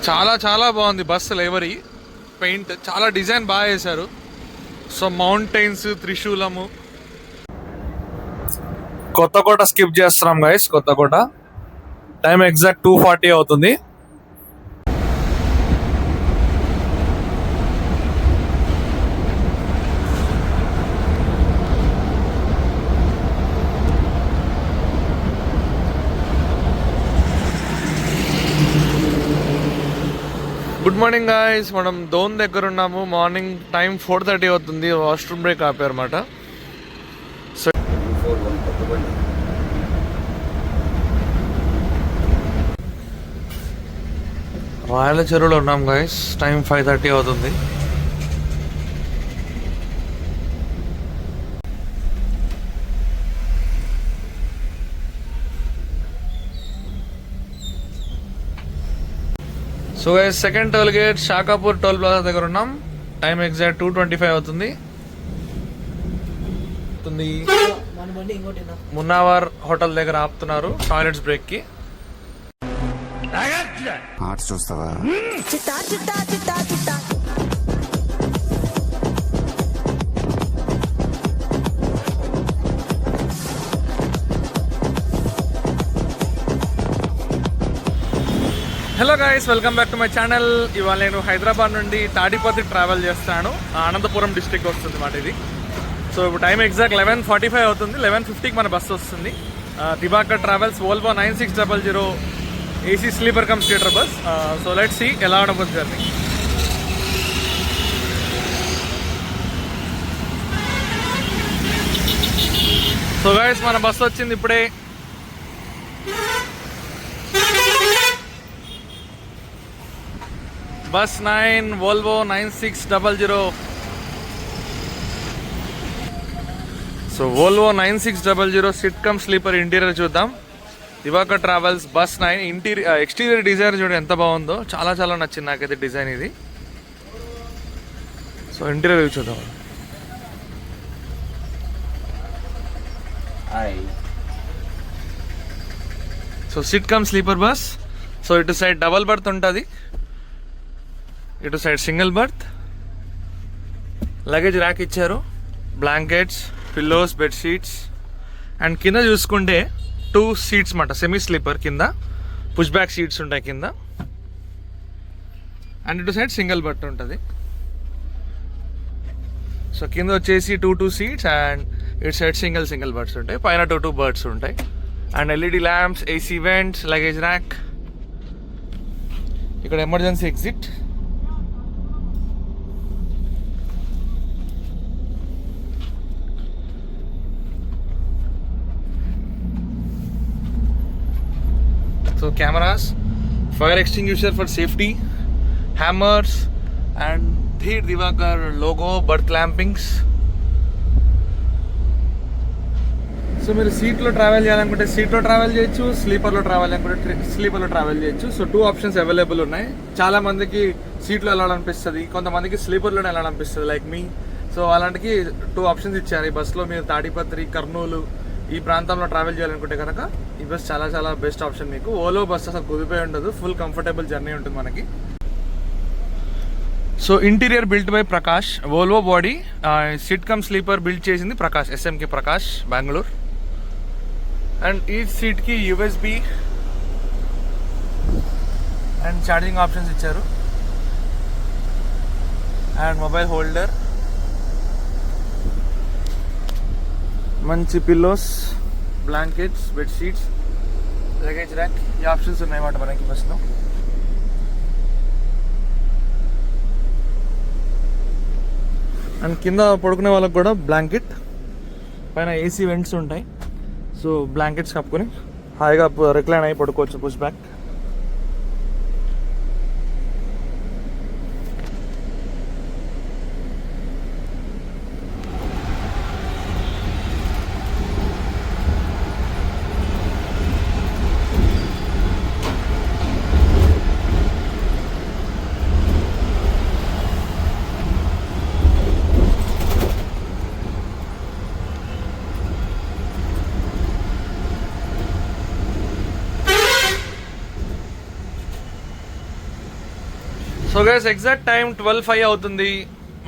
చాలా చాలా బాగుంది బస్సు లైవరీ పెయింట్ చాలా డిజైన్ బాగా చేశారు. సో మౌంటైన్స్, త్రిశూలము. కొత్తకోట స్కిప్ చేస్తున్నాం గైస్. కొత్తకోట టైం ఎగ్జాక్ట్ 2:40 అవుతుంది. Good morning guys. మనం దోన్ దగ్గర ఉన్నాము. మార్నింగ్ టైం 4:30 అవుతుంది. వాష్రూమ్ బ్రేక్ ఆపారు అన్నమాట. సో రాయల చెరువులో ఉన్నాం గాయ్స్. టైం 5:30 అవుతుంది. So second toll gate Shakapur toll plaza దగ్గర ఉన్నాం. టైం ఎగ్జాక్ట్ 2:25 అవుతుంది. మున్నావర్ హోటల్ దగ్గర ఆపుతున్నారు టాయిలెట్స్ బ్రేక్ కి. చూస్తావా? Hello guys, welcome back to my channel. ఇవాళ నేను హైదరాబాద్ నుండి తాడిపత్రి ట్రావెల్ చేస్తాను. అనంతపురం డిస్ట్రిక్ట్ వస్తుంది మాట ఇది. సో ఇప్పుడు టైం ఎగ్జాక్ట్ 11:45 అవుతుంది. 11:50కి మన బస్సు వస్తుంది. Diwakar travels Volvo 9600 AC sleeper cum theatre bus. So let's see ఎలా ఉండబోతుంది జర్నీ. సో గైస్ మన బస్సు వచ్చింది ఇప్పుడే. Bus 9 Volvo 9600. So Volvo 9600 sit cum sleeper interior చూద్దాం. Diwakar travels bus 9 exterior design చూడండి ఎంత బాగుందో. చాలా చాలా నచ్చింది నాకైతే డిజైన్ ఇది. సో ఇంటీరియర్ వ్యూ చూద్దాం. So sit cum sleeper bus. So ఇటు సైడ్ డబల్ బర్త్ ఉంటుంది, ఇటు side single birth. Luggage rack ఇచ్చారు, బ్లాంకెట్స్, పిల్లోస్, బెడ్షీట్స్. అండ్ కింద చూసుకుంటే 2 సీట్స్ మాట సెమీ స్లీపర్. కింద పుష్ బ్యాక్ సీట్స్ ఉంటాయి కింద. అండ్ ఇటు సైడ్ సింగిల్ బర్త్ ఉంటుంది. సో కింద వచ్చేసి 2 సీట్స్ అండ్ ఇటు సైడ్ సింగిల్ బర్త్స్ ఉంటాయి. పైన 2 బర్త్స్ ఉంటాయి. And LED lamps, AC vents, luggage rack. ఇక్కడ emergency exit. So cameras, fire extinguisher for safety, hammers and Dheer Divakar logo, berth clampings. So మీరు సీట్లో ట్రావెల్ చేయాలనుకుంటే సీట్లో ట్రావెల్ చేయొచ్చు, స్లీపర్లో ట్రావెల్ అనుకుంటే స్లీపర్లో ట్రావెల్ చేయొచ్చు. సో 2 ఆప్షన్స్ అవైలబుల్ ఉన్నాయి. చాలా మందికి సీట్లో వెళ్ళాలనిపిస్తుంది, కొంతమందికి స్లీపర్లోనే వెళ్ళాలనిపిస్తుంది లైక్ మీ. సో అలాంటికి 2 ఆప్షన్స్ ఇచ్చారు ఈ బస్సులో. మీరు తాడిపత్రి, కర్నూలు ఈ ప్రాంతంలో ట్రావెల్ చేయాలనుకుంటే కనుక ఈ బస్ చాలా చాలా బెస్ట్ ఆప్షన్ మీకు. ఓలో బస్ అసలు కుదిపోయి ఉండదు, ఫుల్ కంఫర్టబుల్ జర్నీ ఉంటుంది మనకి. So interior built by Prakash, Volvo body, SIT cum sleeper build చేసింది ప్రకాష్, ఎస్ఎంకే ప్రకాష్, బెంగళూరు. అండ్ ఈ సీట్కి యూఎస్బి అండ్ ఛార్జింగ్ ఆప్షన్స్ ఇచ్చారు. అండ్ మొబైల్ హోల్డర్, మంచి pillows, blankets, bedsheets, luggage rack. ఈ ఆప్షన్స్ ఉన్నాయన్నమాట మనకి బస్లో. అండ్ కింద పడుకునే వాళ్ళకి కూడా బ్లాంకెట్, పైన ఏసీ వెంట్స్ ఉంటాయి. సో బ్లాంకెట్స్ కప్పుకొని హాయిగా రిక్లైన్ అయి పడుకోవచ్చు push back. So guys exact time 12:05 అవుతుంది.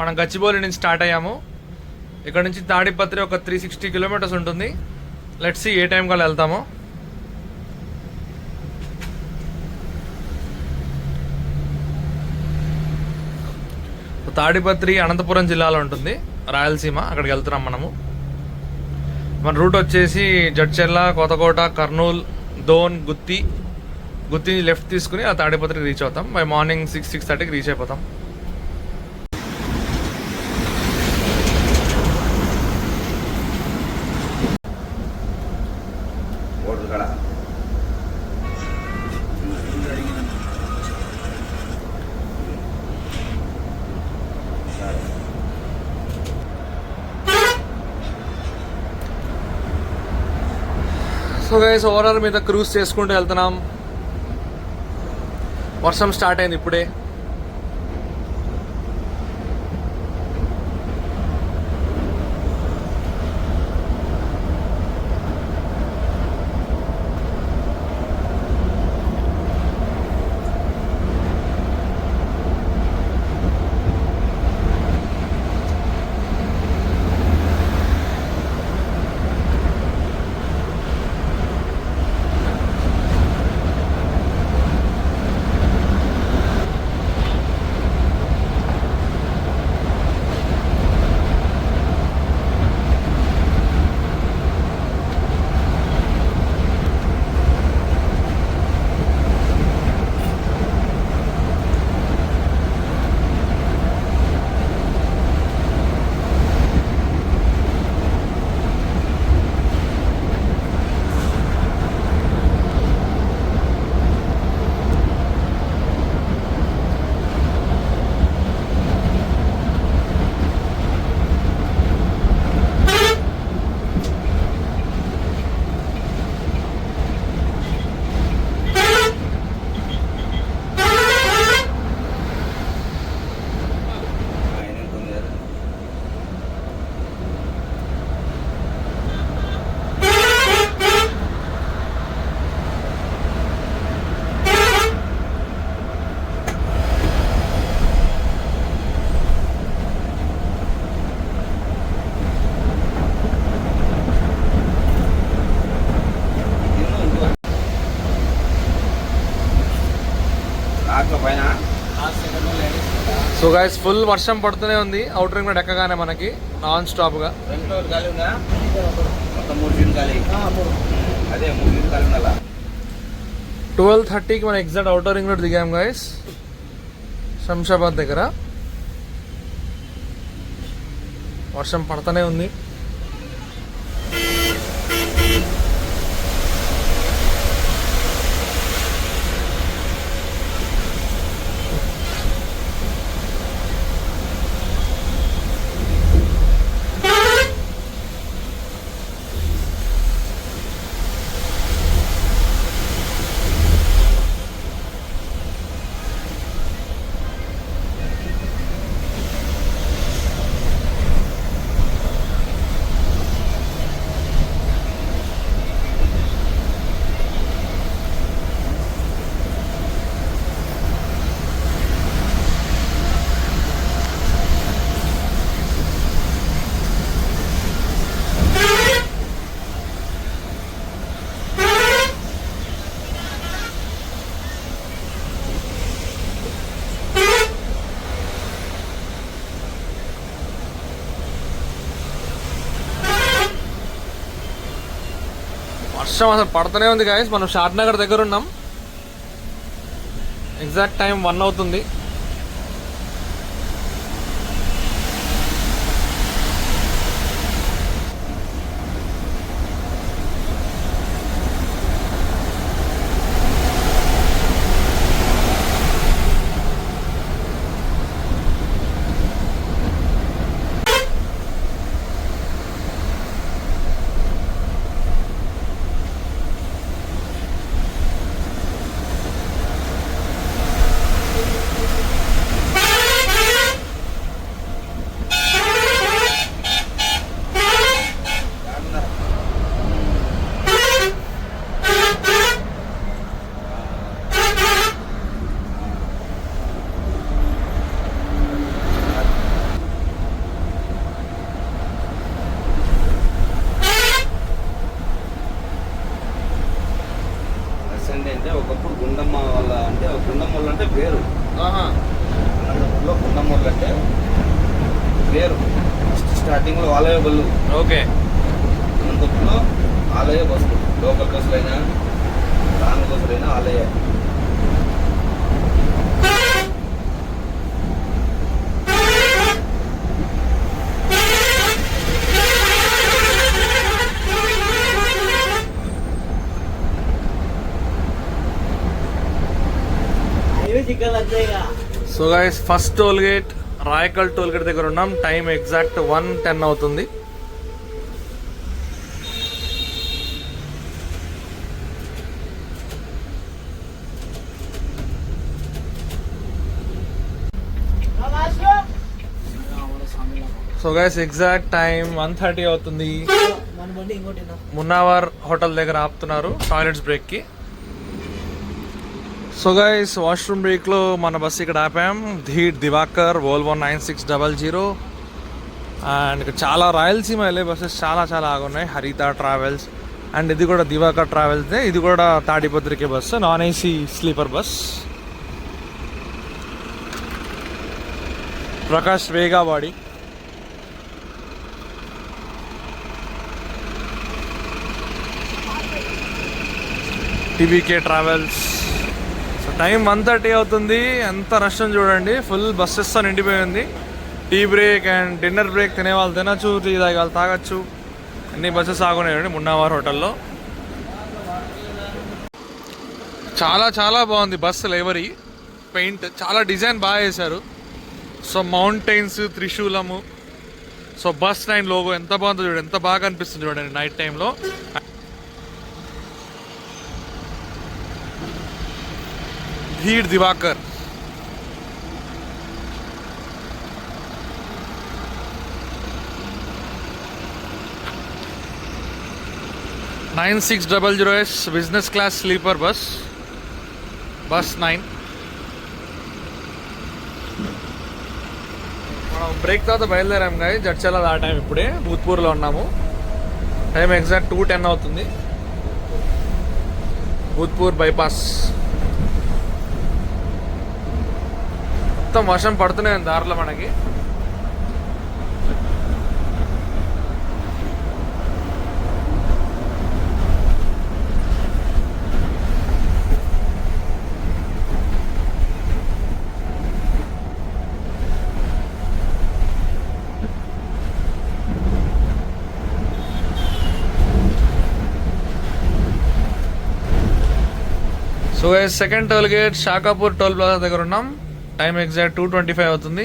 మనం గచ్చిబౌలి నుంచి స్టార్ట్ అయ్యాము. ఇక్కడ నుంచి తాడిపత్రి ఒక 360 కిలోమీటర్స్ ఉంటుంది. లెట్స్ సీ ఏ టైం కల్లా వెళ్తామో. తాడిపత్రి అనంతపురం జిల్లాలో ఉంటుంది, రాయలసీమ. అక్కడికి వెళ్తున్నాం మనము. మన రూట్ వచ్చేసి జడ్చెర్ల, కొత్తకోట, కర్నూలు, దోన్, గుత్తి లెఫ్ట్ తీసుకుని ఆ తాడిపత్రికి రీచ్ అవుతాం. బై మార్నింగ్ 6-6:30కి రీచ్ అయిపోతాం. సో గైస్ ఓవరాల్ మీద క్రూజ్ చేసుకుంటూ వెళ్తున్నాం. వర్షం స్టార్ట్ అయింది ఇప్పుడే. సో గైస్ ఫుల్ వర్షం పడుతూనే ఉంది. అవుటర్ రింగ్ రోడ్ ఎక్కగానే మనకి నాన్ స్టాప్ గా 12:30కి మనం ఎగ్జాక్ట్ అవుటర్ రింగ్ రోడ్ దిగాం గైస్, శంషాబాద్ దగ్గర. వర్షం పడుతూనే ఉంది. వర్షం అసలు పడుతూనే ఉంది గాయస్. మనం షాద్ నగర్ దగ్గర ఉన్నాం. ఎగ్జాక్ట్ టైం 1 అవుతుంది. అంటే గుండమూళ్ళు అంటే వేరు. ఆహా. అనంతపురంలో గుండమూళ్ళు అంటే వేరు. ఫస్ట్ స్టార్టింగ్లో ఆలయ బళ్ళు. ఓకే. అనంతపురంలో ఆలయ బస్సులు, లోకల్ బస్సులైనా రాంగ్ బస్సులైనా ఆలయ. So guys first toll gate Rayakal toll gate దగ్గర ఉన్నాం. టైం ఎగ్జాక్ట్ 1:10 అవుతుంది. సో గైస్ ఎగ్జాక్ట్ టైం 1:30 అవుతుంది. మున్నావర్ హోటల్ దగ్గర ఆపుతున్నారు టాయిలెట్స్ బ్రేక్ కి. సో గైస్ వాష్రూమ్ బ్రేక్ లో మన బస్సు ఇక్కడ ఆపాం. దివాకర్ వోల్వో 9600 అండ్ ఇక్కడ చాలా రాయలసీమ వెళ్ళే బస్సెస్ చాలా చాలా ఆగున్నాయి. హరిత ట్రావెల్స్ అండ్ ఇది కూడా దివాకర్ ట్రావెల్స్. ఇది కూడా తాడిపత్రికి bus, non AC sleeper bus. Prakash వేగావాడి. TVK travels. సో టైం 1:30 అవుతుంది. ఎంత రష్ చూడండి, ఫుల్ బస్సెస్ తో నిండిపోయింది. Tea break and dinner break తినే వాళ్ళు తినచ్చు, టీ తాగే వాళ్ళు తాగొచ్చు. అన్ని బస్సెస్ ఆగున్నాయండి మున్నావార్ హోటల్లో. చాలా చాలా బాగుంది బస్సు లైవరీ, పెయింట్ చాలా డిజైన్ బాగా వేశారు. సో మౌంటైన్స్, త్రిశూలము, సో బస్ 9 లోగో ఎంత బాగుందో చూడండి, ఎంత బాగా అనిపిస్తుంది చూడండి నైట్ టైంలో. Dheer Diwakar. (9600) business class sleeper bus, bus 9. మనం బ్రేక్ తర్వాత బయలుదేరాం కానీ జడ్చల దాటాం. ఇప్పుడే భూత్పూర్లో ఉన్నాము. టైం ఎగ్జాక్ట్ 2:10 అవుతుంది. భూత్పూర్ బైపాస్. మొత్తం వర్షం పడుతూనే ఉంది దారిలో మనకి. So second toll gate Shakapur toll plaza దగ్గర ఉన్నాం. టైం ఎగ్జాక్ట్ 2:25 అవుతుంది.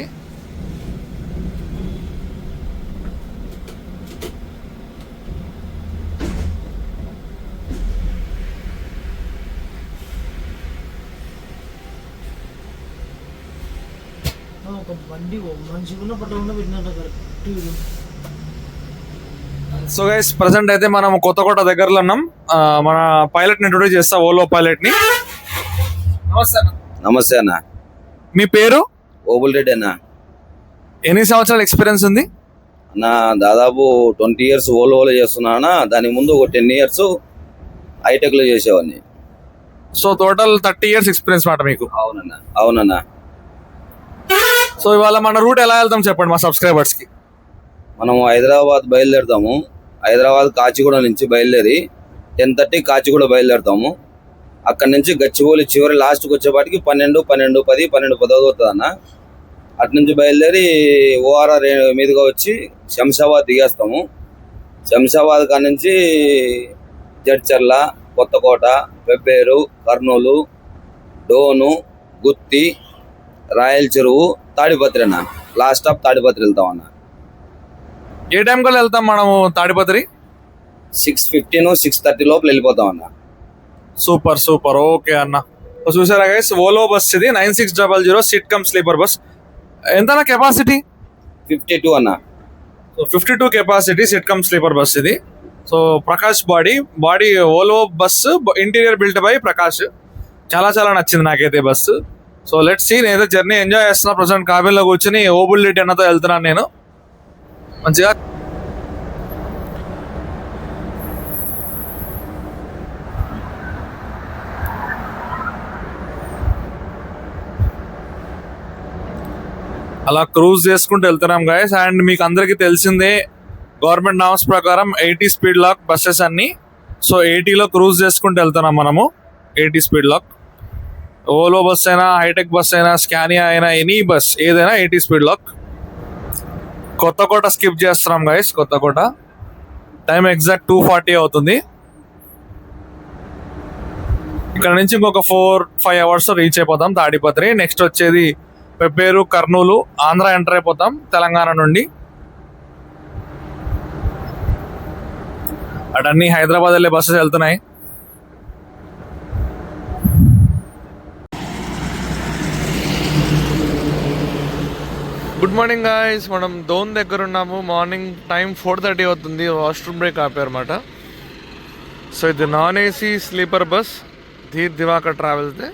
సో గైస్ ప్రజెంట్ అయితే మనం కొత్తకోట దగ్గరలో ఉన్నాం. మన పైలట్ ని ఇంట్రొడ్యూస్ చేస్తా, ఓలో పైలట్ ని. నమస్తే అన్న. నమస్తే అన్న. మీ పేరు? ఓబుల్ రెడ్డి అన్న. ఎన్ని సంవత్సరాల ఎక్స్పీరియన్స్ ఉంది? నా దాదాపు 20 years ఓలోలో చేస్తున్నానా. దానికి ముందు ఒక 10 years హైటెక్ లో చేసేవాడిని. సో టోటల్ 30 years ఎక్స్పీరియన్స్ మాట మీకు? అవునన్నా, అవునన్నా. సో ఇవాళ మన రూట్ ఎలా వెళ్తాం చెప్పండి మా సబ్స్క్రైబర్స్ కి. మనం హైదరాబాద్ బయలుదేరుతాము. హైదరాబాద్ కాచిగూడ నుంచి బయలుదేరి 10:30 కాచిగూడ బయలుదేరుతాము. అక్కడ నుంచి గచ్చిబౌలి చివరి లాస్ట్కి వచ్చేపాటికి 12, 12:10, 12:10 అవుతుంది అన్న. అటు నుంచి బయలుదేరి ఓఆర్ఆర్ మీదుగా వచ్చి శంషాబాద్ దిగేస్తాము. శంషాబాద్ కాడ నుంచి జడ్చర్ల, కొత్తకోట, పెబ్బేరు, కర్నూలు, డోను, గుత్తి, రాయల్ చెరువు, తాడిపత్రి అన్న. లాస్ట్ స్టాప్ తాడిపత్రి వెళ్తాం అన్న. ఏ టైం కల్లా వెళ్తాం మనము తాడిపత్రి? 6:15, 6:30 లోపల వెళ్ళిపోతాం అన్న. Super super. ఓకే అన్న. చూసారా గైస్, ఓలో బస్ ఇది 9600 సీట్ కమ్ స్లీపర్ బస్. ఎంత కెపాసిటీ? 52 అన్న. So 52 capacity seat cum sleeper bus ఇది. సో ప్రకాష్ బాడీ ఓలో bus, interior built by Prakash. చాలా చాలా నచ్చింది నాకైతే బస్సు. So let's see. నేనైతే జర్నీ ఎంజాయ్ చేస్తున్నా. ప్రజెంట్ కాబిన్లో కూర్చొని ఓబుల్ రెడ్డి అన్నతో వెళ్తున్నాను నేను మంచిగా. అలా క్రూజ్ చేసుకుంటూ వెళ్తున్నాం గైస్. అండ్ మీకు అందరికీ తెలిసిందే గవర్నమెంట్ నామ్స్ ప్రకారం 80 స్పీడ్ లాక్ బస్సెస్ అన్ని. సో 80లో క్రూజ్ చేసుకుంటూ వెళ్తున్నాం మనము. 80 స్పీడ్ లాక్ ఓలో బస్ అయినా, హైటెక్ బస్ అయినా, స్కానియా అయినా, ఎనీ బస్ ఏదైనా 80 స్పీడ్ లాక్. కొత్తకోట స్కిప్ చేస్తున్నాం గైస్. కొత్తకోట టైం ఎగ్జాక్ట్ 2:40 అవుతుంది. ఇక్కడ నుంచి ఇంకొక 4-5 అవర్స్ రీచ్ అయిపోతాం తాడిపత్రి. నెక్స్ట్ వచ్చేది పెబ్బేరు, కర్నూలు, ఆంధ్ర ఎంటర్ అయిపోతాం తెలంగాణ నుండి. అటన్నీ హైదరాబాద్ వెళ్ళే బస్సెస్ వెళ్తున్నాయి. Good morning guys. మనం దోన్ దగ్గర ఉన్నాము. మార్నింగ్ టైం 4:30 అవుతుంది. వాష్రూమ్ బ్రేక్ ఆపారన్నమాట. సో ఇది నాన్ ఏసీ స్లీపర్ బస్, ధీర్ దివాకర్ ట్రావెల్స్దే.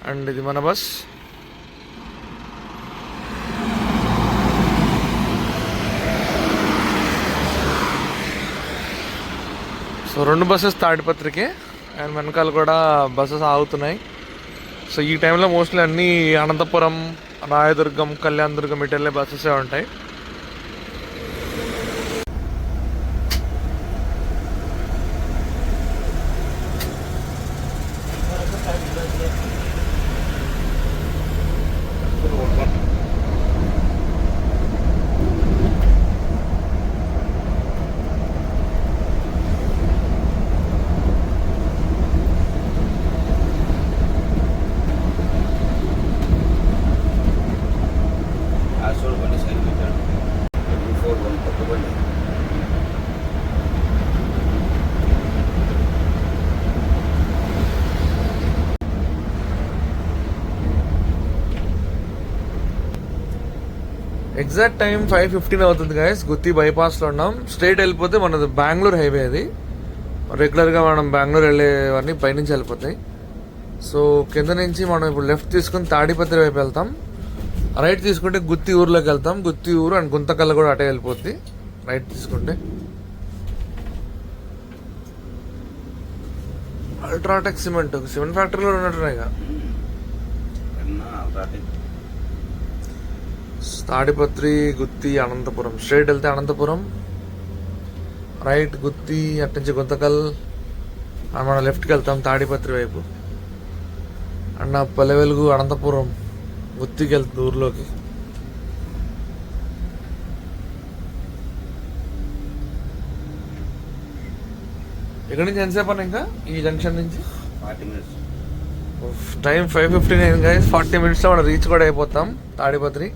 అండ్ ఇది మన బస్. సో 2 బస్సెస్ తాడిపత్రికి, అండ్ వెనకాల కూడా బస్సెస్ ఆగుతున్నాయి. సో ఈ టైంలో మోస్ట్లీ అన్నీ అనంతపురం, రాయదుర్గం, కళ్యాణదుర్గం ఇటు వెళ్ళే బస్సెసే ఉంటాయి. ఎగ్జాక్ట్ టైం 5:15 అవుతుంది గైస్. గుత్తి బైపాస్లో ఉన్నాం. స్ట్రైట్ వెళ్ళిపోతే మనది బెంగళూరు హైవే. అది రెగ్యులర్గా మనం బెంగళూరు వెళ్ళేవన్నీ పైనుంచి వెళ్ళిపోతాయి. సో కింద నుంచి మనం ఇప్పుడు లెఫ్ట్ తీసుకుని తాడిపత్రి వైపు వెళ్తాం. రైట్ తీసుకుంటే గుత్తి ఊర్లోకి వెళ్తాం. గుత్తి ఊరు అండ్ గుంతకల్ల కూడా అటే వెళ్ళిపోద్ది రైట్ తీసుకుంటే. అల్ట్రాటెక్ సిమెంట్ ఫ్యాక్టరీలో ఉన్నట్టున్నాయి ఇక. తాడిపత్రి, గుత్తి, అనంతపురం. స్ట్రైట్ వెళ్తే అనంతపురం, రైట్ గుత్తి, అటు నుంచి గుంతకల్, అండ్ మనం లెఫ్ట్కి వెళ్తాం తాడిపత్రి వైపు. అండ్ ఆ పల్లె వెలుగు అనంతపురం, గుత్తికి వెళ్తుంది ఊర్లోకి. ఇక్కడ నుంచి ఎంతసేపు అన్న ఇంకా ఈ జంక్షన్ నుంచి? 40 minutes. టైం 5:15 అయింది గైస్. 40 minutesలో మనం రీచ్ కూడా అయిపోతాం తాడిపత్రి.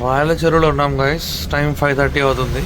రాయల చెరువులో ఉన్నాం గైస్. టైం 5:30 అవుతుంది.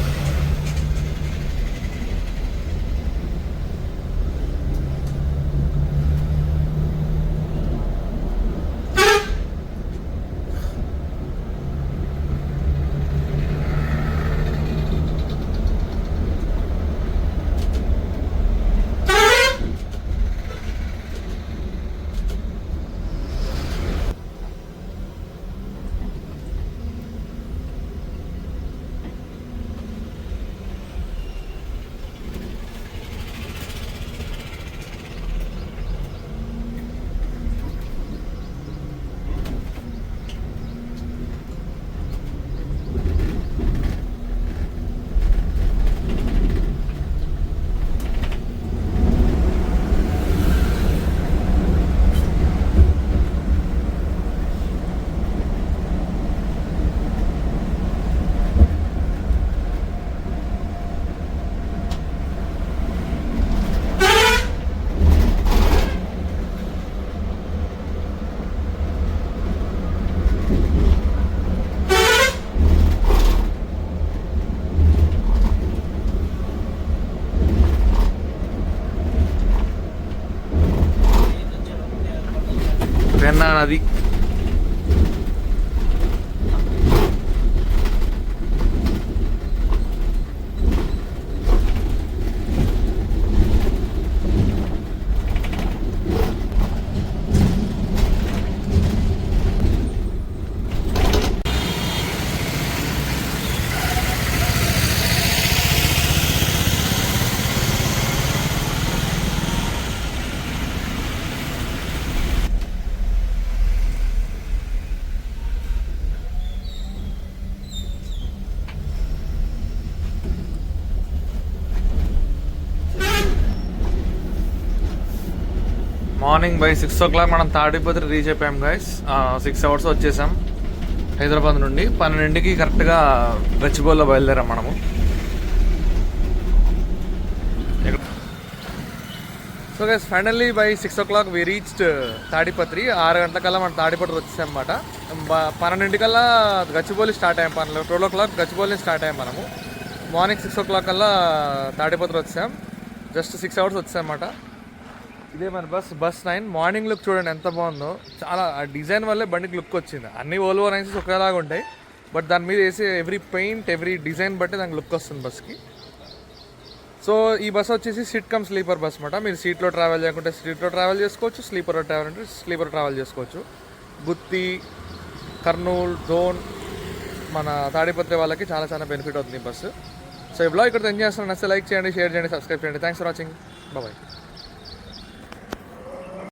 నది. మార్నింగ్ బై 6 o'clock మనం తాడిపత్రి రీచ్ అయిపోయాం గైస్. 6 hours వచ్చేసాం హైదరాబాద్ నుండి. 12కి కరెక్ట్గా గచ్చిబౌలిలో బయలుదేరాం మనము. So guys finally by 6 o'clock we reached Tadipatri. 6 గంటలకల్లా మనం తాడిపత్రి వచ్చేసాం అన్నమాట. 12ంటికల్లా గచ్చిబౌలి స్టార్ట్ అయ్యాం. 12 o'clock గచ్చిబౌలి స్టార్ట్ అయ్యాం మనము. మార్నింగ్ 6 o'clock కల్లా తాడిపత్రి వచ్చాం. జస్ట్ 6 hours వచ్చాం అన్నమాట. ఇదే మన బస్ 9. మార్నింగ్ లుక్ చూడండి ఎంత బాగుందో. చాలా ఆ డిజైన్ వల్లే బండికి లుక్ వచ్చింది. అన్ని ఓల్వో 9s ఒకేలాగా ఉంటాయి, బట్ దాని మీద వేసే ఎవ్రీ పెయింట్ ఎవ్రీ డిజైన్ బట్టి దానికి లుక్ వస్తుంది బస్కి. సో ఈ బస్ వచ్చేసి సిట్ కమ్ స్లీపర్ బస్ అనమాట. మీరు సీట్లో ట్రావెల్ చేయకుంటే సీట్లో ట్రావెల్ చేసుకోవచ్చు, స్లీపర్లో ట్రావెల్ అంటే స్లీపర్ ట్రావెల్ చేసుకోవచ్చు. గుత్తి, కర్నూలు, డోన్, మన తాడిపత్రి వాళ్ళకి చాలా చాలా బెనిఫిట్ అవుతుంది ఈ బస్సు. సో ఈ బ్లాగ్ ఇక్కడ ఎంజాయ్ చేస్తాను. నచ్చితే లైక్ చేయండి, షేర్ చేయండి, సబ్స్క్రైబ్ చేయండి. Thanks for watching. బాయ్.